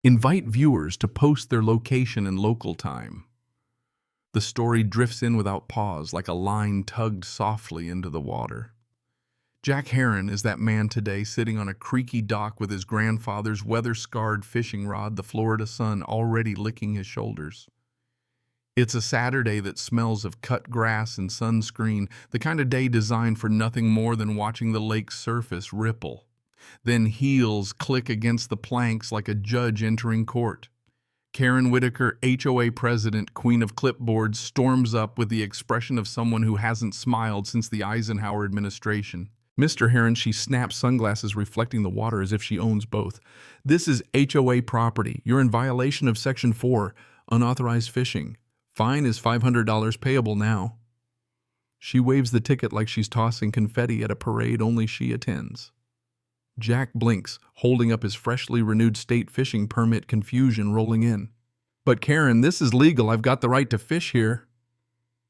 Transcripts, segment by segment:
Invite viewers to post their location and local time. The story drifts in without pause, like a line tugged softly into the water. Jack Heron is that man today, sitting on a creaky dock with his grandfather's weather-scarred fishing rod, the Florida sun already licking his shoulders. It's a Saturday that smells of cut grass and sunscreen, the kind of day designed for nothing more than watching the lake's surface ripple. Then heels click against the planks like a judge entering court. Karen Whitaker, HOA president, queen of clipboards, storms up with the expression of someone who hasn't smiled since the Eisenhower administration. Mr. Heron, she snaps sunglasses reflecting the water as if she owns both. This is HOA property. You're in violation of Section 4, unauthorized fishing. Fine is $500 payable now. She waves the ticket like she's tossing confetti at a parade only she attends. Jack blinks, holding up his freshly renewed state fishing permit, confusion rolling in. But Karen, this is legal. I've got the right to fish here.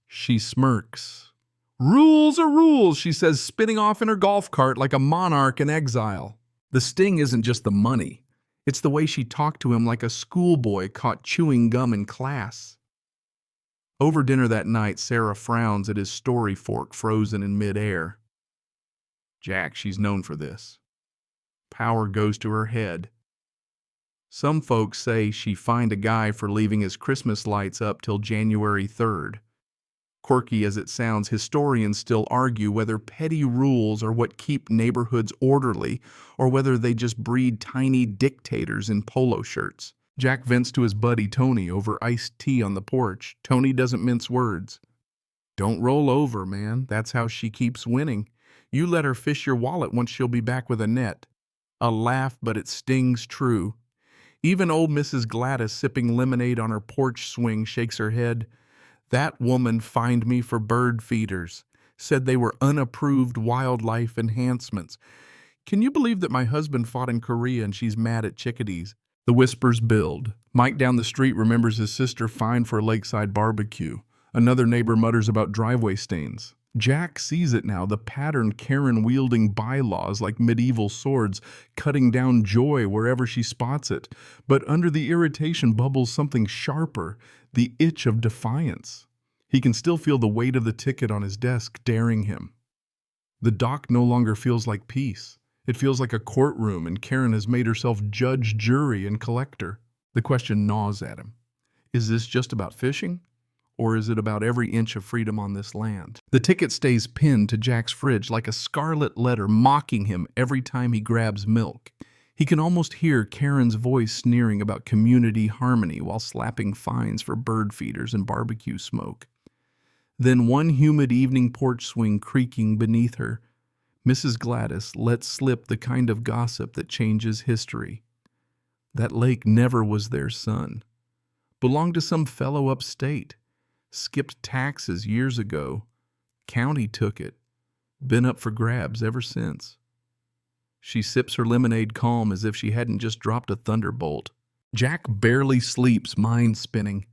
She smirks. Rules are rules, she says, spinning off in her golf cart like a monarch in exile. The sting isn't just the money. It's the way she talked to him like a schoolboy caught chewing gum in class. Over dinner that night, Sarah frowns at his story fork frozen in midair. Jack, she's known for this. Power goes to her head. Some folks say she fined a guy for leaving his Christmas lights up till January 3rd. Quirky as it sounds, historians still argue whether petty rules are what keep neighborhoods orderly or whether they just breed tiny dictators in polo shirts. Jack vents to his buddy Tony over iced tea on the porch. Tony doesn't mince words. Don't roll over, man. That's how she keeps winning. You let her fish your wallet once she'll be back with a net. A laugh, but it stings true. Even old Mrs. Gladys, sipping lemonade on her porch swing, shakes her head. That woman fined me for bird feeders, said they were unapproved wildlife enhancements. Can you believe that my husband fought in Korea and she's mad at chickadees? The whispers build. Mike down the street remembers his sister fined for a lakeside barbecue. Another neighbor mutters about driveway stains. Jack sees it now, the pattern Karen wielding bylaws like medieval swords, cutting down joy wherever she spots it. But under the irritation bubbles something sharper, the itch of defiance. He can still feel the weight of the ticket on his desk daring him. The dock no longer feels like peace. It feels like a courtroom, and Karen has made herself judge, jury, and collector. The question gnaws at him. Is this just about fishing? Or is it about every inch of freedom on this land? The ticket stays pinned to Jack's fridge like a scarlet letter mocking him every time he grabs milk. He can almost hear Karen's voice sneering about community harmony while slapping fines for bird feeders and barbecue smoke. Then one humid evening porch swing creaking beneath her, Mrs. Gladys lets slip the kind of gossip that changes history. That lake never was their son. Belonged to some fellow upstate. Skipped taxes years ago. County took it. Been up for grabs ever since. She sips her lemonade calm as if she hadn't just dropped a thunderbolt. Jack barely sleeps, mind spinning.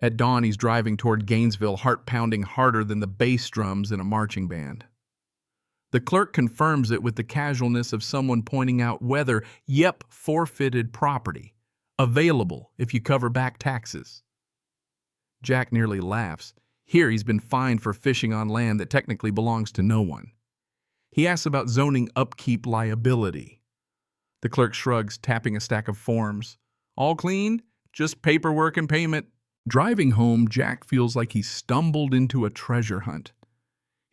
At dawn, he's driving toward Gainesville, heart pounding harder than the bass drums in a marching band. The clerk confirms it with the casualness of someone pointing out whether, forfeited property. Available if you cover back taxes. Jack nearly laughs. Here he's been fined for fishing on land that technically belongs to no one. He asks about zoning upkeep liability. The clerk shrugs, tapping a stack of forms. All clean? Just paperwork and payment. Driving home, Jack feels like he stumbled into a treasure hunt.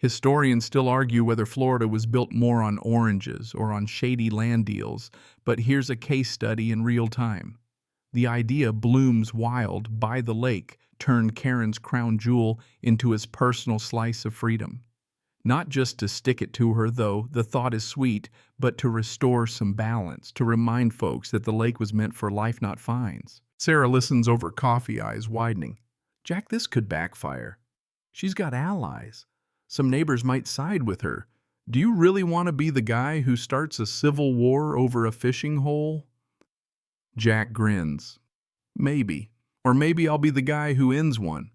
Historians still argue whether Florida was built more on oranges or on shady land deals, but here's a case study in real time. The idea blooms wild by the lake turned Karen's crown jewel into his personal slice of freedom. Not just to stick it to her, though the thought is sweet, but to restore some balance, to remind folks that the lake was meant for life, not fines. Sarah listens over coffee, eyes widening. Jack, this could backfire. She's got allies. Some neighbors might side with her. Do you really want to be the guy who starts a civil war over a fishing hole? Jack grins. Maybe. Or maybe I'll be the guy who ends one.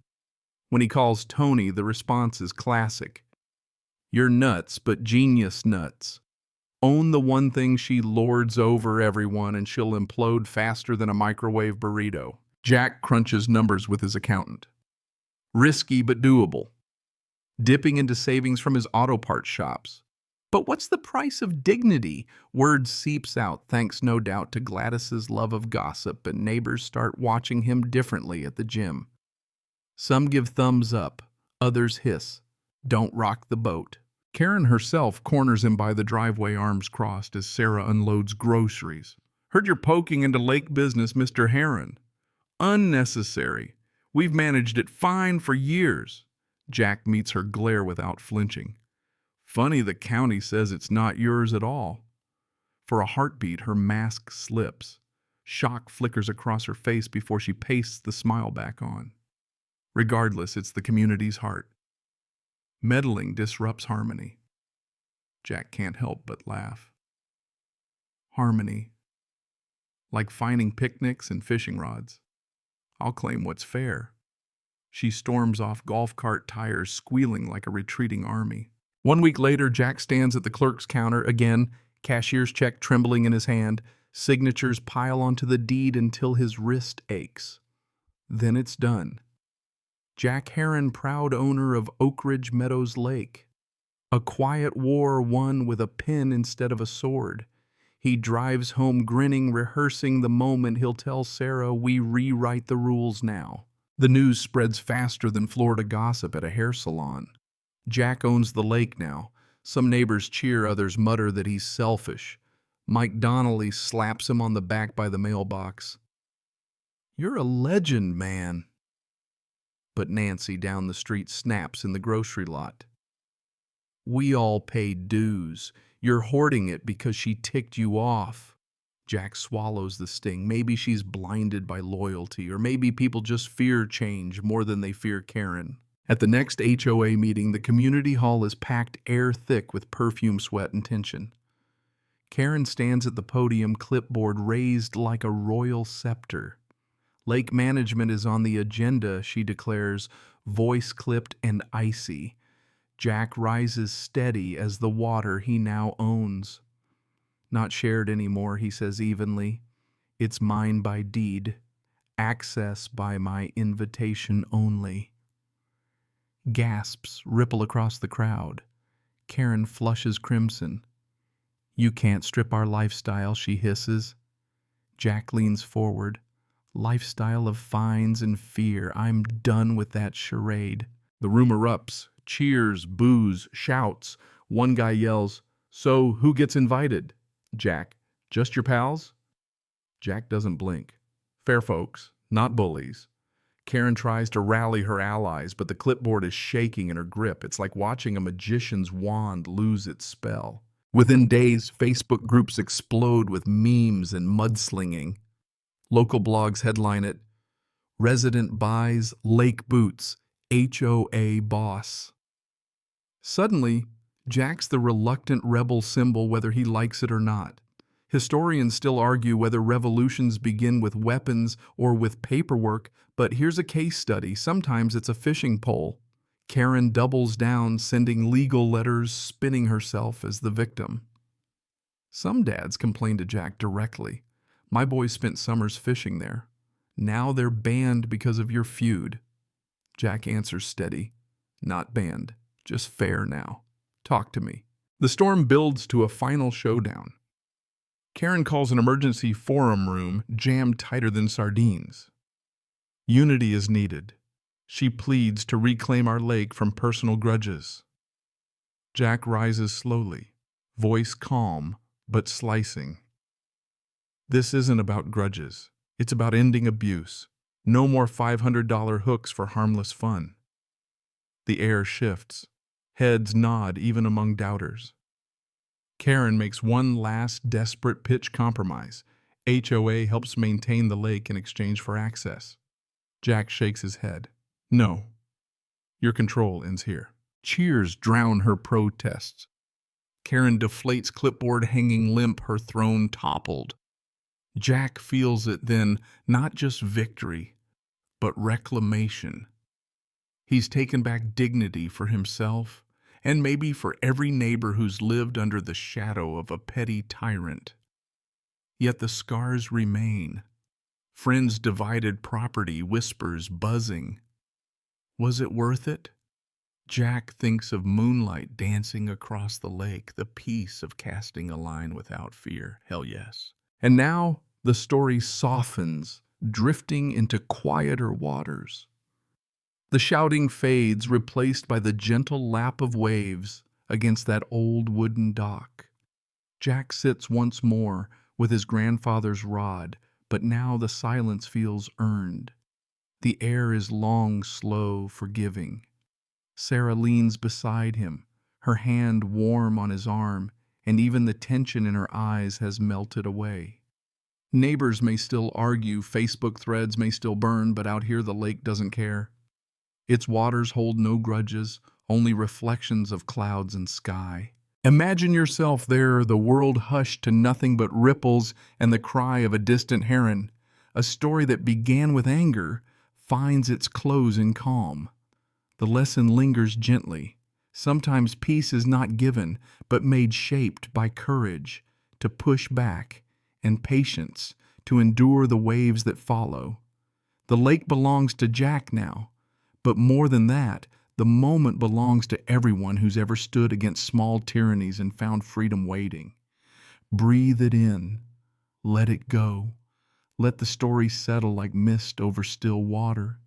When he calls Tony, the response is classic. You're nuts, but genius nuts. Own the one thing she lords over everyone and she'll implode faster than a microwave burrito. Jack crunches numbers with his accountant. Risky but doable. Dipping into savings from his auto parts shops. But what's the price of dignity? Word seeps out, thanks no doubt to Gladys's love of gossip, and neighbors start watching him differently at the gym. Some give thumbs up, others hiss, "Don't rock the boat." Karen herself corners him by the driveway, arms crossed, as Sarah unloads groceries. "Heard you're poking into lake business, Mr. Heron." "Unnecessary. We've managed it fine for years." Jack meets her glare without flinching. "Funny the county says it's not yours at all." For a heartbeat, her mask slips. Shock flickers across her face before she pastes the smile back on. Regardless, it's the community's heart. Meddling disrupts harmony. Jack can't help but laugh. Harmony. Like finding picnics and fishing rods. I'll claim what's fair. She storms off golf cart tires, squealing like a retreating army. 1 week later, Jack stands at the clerk's counter again, cashier's check trembling in his hand. Signatures pile onto the deed until his wrist aches. Then it's done. Jack Heron, proud owner of Oak Ridge Meadows Lake. A quiet war won with a pen instead of a sword. He drives home grinning, rehearsing the moment he'll tell Sarah, "We rewrite the rules now." The news spreads faster than Florida gossip at a hair salon. Jack owns the lake now. Some neighbors cheer, others mutter that he's selfish. Mike Donnelly slaps him on the back by the mailbox. "You're a legend, man." But Nancy down the street snaps in the grocery lot. "We all pay dues. You're hoarding it because she ticked you off." Jack swallows the sting. Maybe she's blinded by loyalty, or maybe people just fear change more than they fear Karen. At the next HOA meeting, the community hall is packed air thick with perfume, sweat, and tension. Karen stands at the podium, clipboard raised like a royal scepter. Lake management is on the agenda, she declares, voice clipped and icy. Jack rises steady as the water he now owns. "Not shared anymore," he says evenly. "It's mine by deed, access by my invitation only." Gasps ripple across the crowd. Karen flushes crimson. "You can't strip our lifestyle," she hisses. Jack leans forward. "Lifestyle of fines and fear. I'm done with that charade." The room erupts. Cheers, boos, shouts. One guy yells, "So who gets invited?" Jack, "Just your pals?" Jack doesn't blink. "Fair folks, not bullies." Karen tries to rally her allies, but the clipboard is shaking in her grip. It's like watching a magician's wand lose its spell. Within days, Facebook groups explode with memes and mudslinging. Local blogs headline it, "Resident buys lake boots, HOA boss." Suddenly, Jack's the reluctant rebel symbol whether he likes it or not. Historians still argue whether revolutions begin with weapons or with paperwork, but here's a case study. Sometimes it's a fishing pole. Karen doubles down, sending legal letters, spinning herself as the victim. Some dads complain to Jack directly. "My boys spent summers fishing there. Now they're banned because of your feud." Jack answers steady, "Not banned, just fair now. Talk to me." The storm builds to a final showdown. Karen calls an emergency forum room jammed tighter than sardines. Unity is needed. She pleads to reclaim our lake from personal grudges. Jack rises slowly, voice calm but slicing. "This isn't about grudges. It's about ending abuse. No more $500 hooks for harmless fun." The air shifts. Heads nod even among doubters. Karen makes one last desperate pitch compromise. HOA helps maintain the lake in exchange for access. Jack shakes his head. "No. Your control ends here." Cheers drown her protests. Karen deflates clipboard, hanging limp, her throne toppled. Jack feels it then, not just victory, but reclamation. He's taken back dignity for himself and maybe for every neighbor who's lived under the shadow of a petty tyrant. Yet the scars remain. Friends divided property, whispers buzzing. Was it worth it? Jack thinks of moonlight dancing across the lake, the peace of casting a line without fear. Hell yes. And now the story softens, drifting into quieter waters. The shouting fades, replaced by the gentle lap of waves against that old wooden dock. Jack sits once more with his grandfather's rod, but now the silence feels earned. The air is long, slow, forgiving. Sarah leans beside him, her hand warm on his arm, and even the tension in her eyes has melted away. Neighbors may still argue, Facebook threads may still burn, but out here the lake doesn't care. Its waters hold no grudges, only reflections of clouds and sky. Imagine yourself there, the world hushed to nothing but ripples and the cry of a distant heron. A story that began with anger finds its close in calm. The lesson lingers gently. Sometimes peace is not given, but made shaped by courage to push back and patience to endure the waves that follow. The lake belongs to Jack now, but more than that, the moment belongs to everyone who's ever stood against small tyrannies and found freedom waiting. Breathe it in. Let it go. Let the story settle like mist over still water.